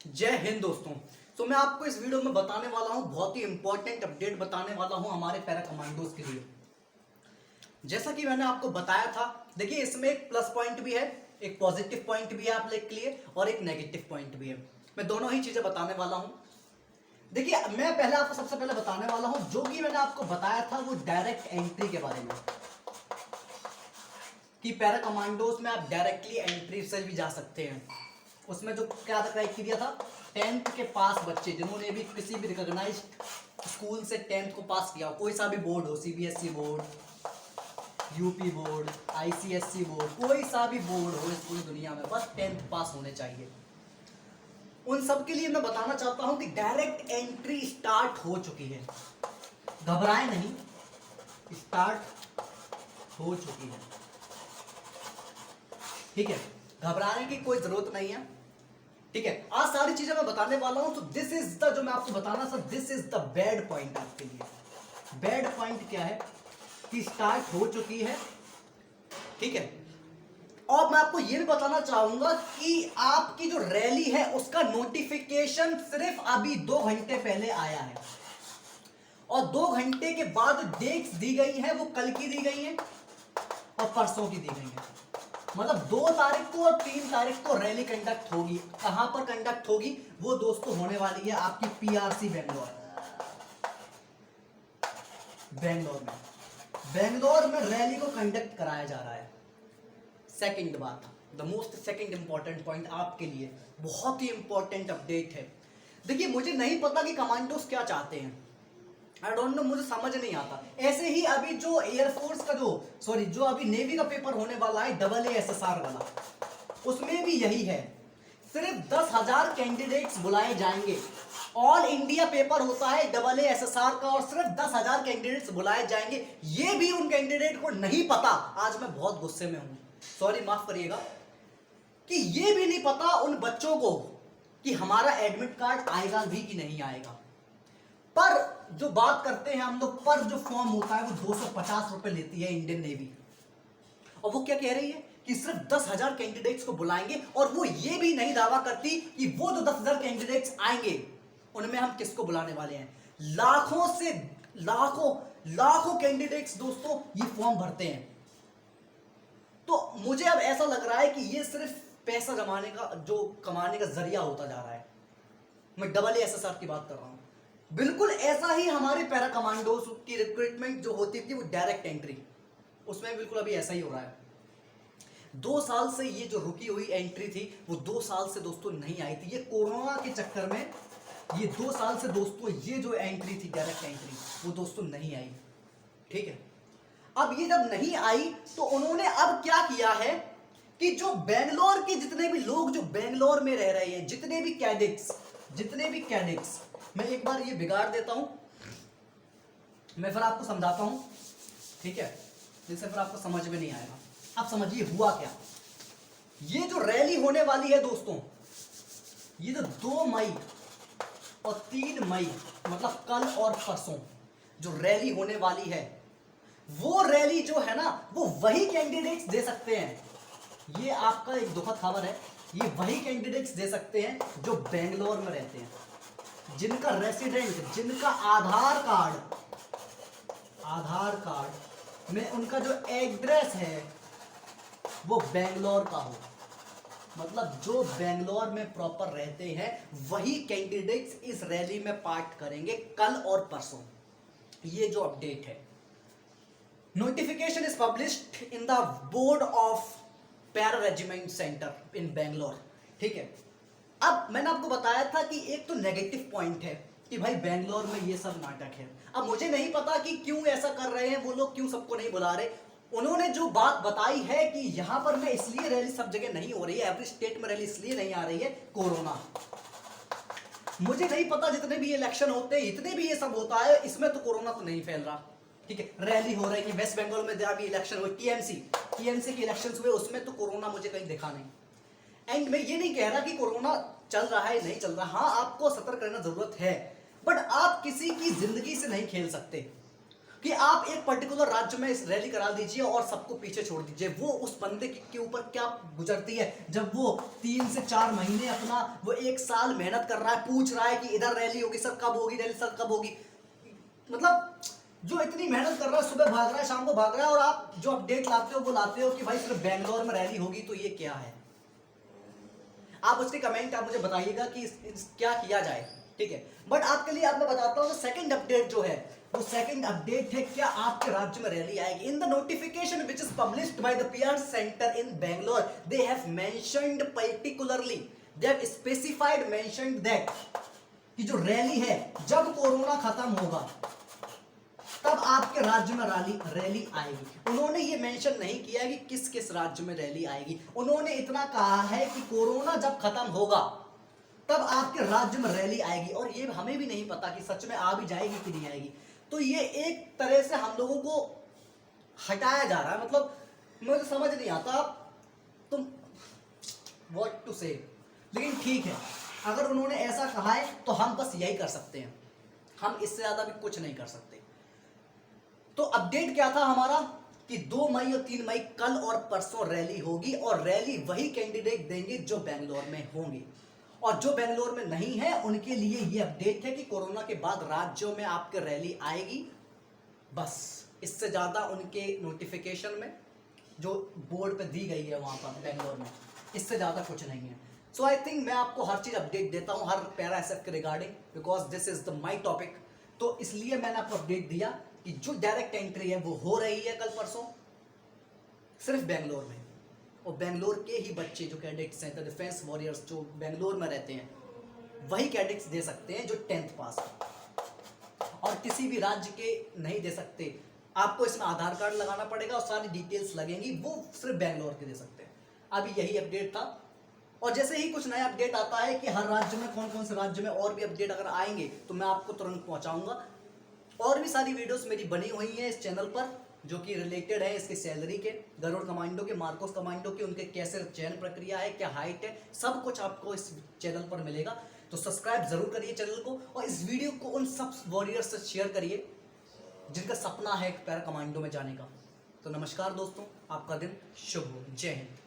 जय हिंद दोस्तों। तो मैं आपको इस वीडियो में बताने वाला हूं, बहुत ही इंपॉर्टेंट अपडेट बताने वाला हूं हमारे पैरा कमांडोज के लिए। जैसा कि मैंने आपको बताया था, देखिए इसमें एक प्लस पॉइंट भी है, एक पॉजिटिव पॉइंट भी है आप लोग के लिए और एक नेगेटिव पॉइंट भी है। मैं दोनों ही चीजें बताने वाला हूं। देखिए मैं पहले आपको सबसे पहले बताने वाला हूं जो कि मैंने आपको बताया था वो डायरेक्ट एंट्री के बारे में, कि पैरा कमांडोज में आप डायरेक्टली एंट्री से भी जा सकते हैं। उसमें जो क्या था क्राइटेरिया था, 10th के पास बच्चे जिन्होंने भी किसी भी रिकॉग्नाइज्ड स्कूल से 10th को पास किया हो, कोई सा भी बोर्ड हो, CBSE board, UP board, ICSE board, कोई सा भी बोर्ड हो इस पूरी दुनिया में, बस 10th पास होने चाहिए। उन सब के लिए मैं बताना चाहता हूं कि डायरेक्ट एंट्री स्टार्ट हो चुकी है, घबराएं नहीं, स्टार्ट हो चुकी है। ठीक है, घबराने की कोई जरूरत नहीं है। ठीक है, आज सारी चीजें मैं बताने वाला हूं। तो दिस इज द, जो मैं आपको बताना था, this is the bad point आपके लिए। बैड पॉइंट क्या है कि स्टार्ट हो चुकी है। ठीक है, और मैं आपको यह भी बताना चाहूंगा कि आपकी जो रैली है उसका नोटिफिकेशन सिर्फ अभी 2 घंटे पहले आया है, और 2 घंटे के बाद डेट्स दी गई है वो कल की दी गई है और परसों की दी गई है। मतलब 2 तारीख को और 3 तारीख को रैली कंडक्ट होगी। कहां पर कंडक्ट होगी वो दोस्तों होने वाली है आपकी पीआरसी बेंगलोर। बेंगलोर में रैली को कंडक्ट कराया जा रहा है। सेकंड बात, the most second important point आपके लिए, बहुत ही इंपॉर्टेंट अपडेट है। देखिए मुझे नहीं पता कि कमांडोज क्या चाहते हैं, आई डोंट नो, मुझे समझ नहीं आता। ऐसे ही अभी जो एयरफोर्स का जो अभी नेवी का पेपर होने वाला है, AASSR वाला, उसमें भी यही है, सिर्फ 10,000 कैंडिडेट्स बुलाए जाएंगे। ऑल इंडिया पेपर होता है AASSR का और सिर्फ 10,000 कैंडिडेट्स बुलाए जाएंगे। ये भी उन कैंडिडेट को नहीं पता, आज मैं बहुत गुस्से में हूं, सॉरी माफ करिएगा, कि ये भी नहीं पता उन बच्चों को कि हमारा एडमिट कार्ड आएगा भी कि नहीं आएगा। पर जो बात करते हैं हम लोग, पर जो फॉर्म होता है वो 250 रुपए लेती है इंडियन नेवी, और वो क्या कह रही है कि सिर्फ 10,000 कैंडिडेट्स को बुलाएंगे, और वो ये भी नहीं दावा करती कि वो जो 10,000 कैंडिडेट्स आएंगे उनमें हम किसको बुलाने वाले हैं। लाखों से लाखों कैंडिडेट्स दोस्तों ये फॉर्म भरते हैं। तो मुझे अब ऐसा लग रहा है कि ये सिर्फ पैसा जमाने का, जो कमाने का जरिया होता जा रहा है। मैं AASSR की बात कर रहा हूं। बिल्कुल ऐसा ही हमारे पैरा कमांडोज की रिक्रूटमेंट जो होती थी वो डायरेक्ट एंट्री, उसमें बिल्कुल अभी ऐसा ही हो रहा है। 2 साल से ये जो रुकी हुई एंट्री थी वो 2 साल से दोस्तों नहीं आई थी। ये कोरोना के चक्कर में ये 2 साल से दोस्तों ये जो एंट्री थी, डायरेक्ट एंट्री, वो दोस्तों नहीं आई। ठीक है, अब ये जब नहीं आई तो उन्होंने अब क्या किया है कि जो बेंगलोर के जितने भी लोग जो बेंगलोर में रह रहे हैं, जितने भी कैडेट्स, मैं एक बार ये बिगाड़ देता हूं, मैं फिर आपको समझाता हूं। ठीक है, जिससे फिर आपको समझ में नहीं आएगा। आप समझिए हुआ क्या। ये जो रैली होने वाली है दोस्तों, ये जो 2 मई और 3 मई, मतलब कल और परसों जो रैली होने वाली है, वो रैली जो है ना, वो वही कैंडिडेट्स दे सकते हैं। ये आपका एक दुखद खबर है, ये वही कैंडिडेट्स दे सकते हैं जो बेंगलोर में रहते हैं, जिनका रेसिडेंट, जिनका आधार कार्ड में उनका जो एड्रेस है वो बेंगलोर का हो। मतलब जो बेंगलोर में प्रॉपर रहते हैं वही कैंडिडेट्स इस रैली में पार्ट करेंगे कल और परसों। ये जो अपडेट है, notification is published in the board of para regiment centre in Bangalore. ठीक है, अब मैंने आपको बताया था कि एक तो नेगेटिव पॉइंट है कि भाई बेंगलोर में ये सब नाटक है। अब मुझे नहीं पता कि क्यों ऐसा कर रहे हैं वो लोग, क्यों सबको नहीं बुला रहे। उन्होंने जो बात बताई है कि यहां पर मैं इसलिए रैली सब जगह नहीं हो रही है, एवरी स्टेट में रैली इसलिए नहीं आ रही है, कोरोना। मुझे नहीं पता, जितने भी इलेक्शन होते हैं, इतने भी ये सब होता है, इसमें तो कोरोना तो नहीं फैल रहा। ठीक है, रैली हो रही है, वेस्ट बंगाल में अभी इलेक्शन हुए, टीएमसी के इलेक्शन हुए, उसमें तो कोरोना मुझे कहीं दिखा नहीं। एंड मैं ये नहीं कह रहा कि कोरोना चल रहा है नहीं चल रहा, हाँ आपको सतर्क रहना जरूरत है, बट आप किसी की जिंदगी से नहीं खेल सकते। कि आप एक पर्टिकुलर राज्य में इस रैली करा दीजिए और सबको पीछे छोड़ दीजिए। वो उस बंदे के ऊपर क्या गुजरती है जब वो 3 से 4 महीने अपना, वो 1 साल मेहनत कर रहा है, पूछ रहा है कि इधर रैली होगी सर, कब होगी रैली सर, कब होगी। मतलब जो इतनी मेहनत कर रहा है, सुबह भाग रहा है, शाम को भाग रहा है, और आप जो अपडेट लाते हो वो लाते हो कि भाई सिर्फ बेंगलोर में रैली होगी। तो ये क्या है? आप उसके कमेंट आप मुझे बताइएगा कि क्या किया जाए, ठीक है। बट आपके लिए आप मैं बताता हूँ सेकंड अपडेट जो है, वो सेकंड अपडेट है क्या आपके राज्य में रैली आएगी। In the notification which is published by the PR centre in Bangalore, they have mentioned particularly, they have specified mentioned that कि जो रैली है जब कोरोना खत्म होगा तब आपके राज्य में रैली आएगी। उन्होंने ये मेंशन नहीं किया कि किस किस राज्य में रैली आएगी। उन्होंने इतना कहा है कि कोरोना जब खत्म होगा तब आपके राज्य में रैली आएगी। और ये हमें भी नहीं पता कि सच में आ भी जाएगी कि नहीं आएगी। तो ये एक तरह से हम लोगों को हटाया जा रहा है। मतलब मुझे समझ नहीं आता तुम व्हाट टू से, लेकिन ठीक है, अगर उन्होंने ऐसा कहा है तो हम बस यही कर सकते हैं, हम इससे ज्यादा भी कुछ नहीं कर सकते। तो अपडेट क्या था हमारा कि 2 मई और 3 मई कल और परसों रैली होगी, और रैली वही कैंडिडेट देंगे जो बेंगलोर में होंगे, और जो बेंगलोर में नहीं है उनके लिए ये अपडेट है कि कोरोना के बाद राज्यों में आपके रैली आएगी। बस इससे ज़्यादा उनके नोटिफिकेशन में जो बोर्ड पे दी गई है वहाँ पर बेंगलोर में, इससे ज़्यादा कुछ नहीं है। सो आई थिंक मैं आपको हर चीज़ अपडेट देता हूँ, हर पैरा एसएफ के regarding, because this is the my topic. तो इसलिए मैंने आपको अपडेट दिया कि जो डायरेक्ट एंट्री है वो हो रही है कल परसों सिर्फ बेंगलोर में, और बेंगलोर के ही बच्चे जो कैडेट्स हैं, द डिफेंस वॉरियर्स जो बेंगलोर में रहते हैं, वही कैडेट्स दे सकते हैं जो 10th पास है, और किसी भी राज्य के नहीं दे सकते। आपको इसमें आधार कार्ड लगाना पड़ेगा और सारी डिटेल्स लगेंगी, वो सिर्फ बेंगलोर के दे सकते हैं। अभी यही अपडेट था, और जैसे ही कुछ नया अपडेट आता है कि हर राज्य में कौन कौन से राज्य में और भी अपडेट अगर आएंगे तो मैं आपको तुरंत पहुंचाऊंगा। और भी सारी वीडियोस मेरी बनी हुई हैं इस चैनल पर जो कि रिलेटेड है इसके सैलरी के, गरुड़ कमांडो के, मार्कोस कमांडो के, उनके कैसे चयन प्रक्रिया है, क्या हाइट है, सब कुछ आपको इस चैनल पर मिलेगा। तो सब्सक्राइब जरूर करिए चैनल को, और इस वीडियो को उन सब वॉरियर्स से शेयर करिए जिनका सपना है पैरा कमांडो में जाने का। तो नमस्कार दोस्तों, आपका दिन शुभ हो। जय हिंद।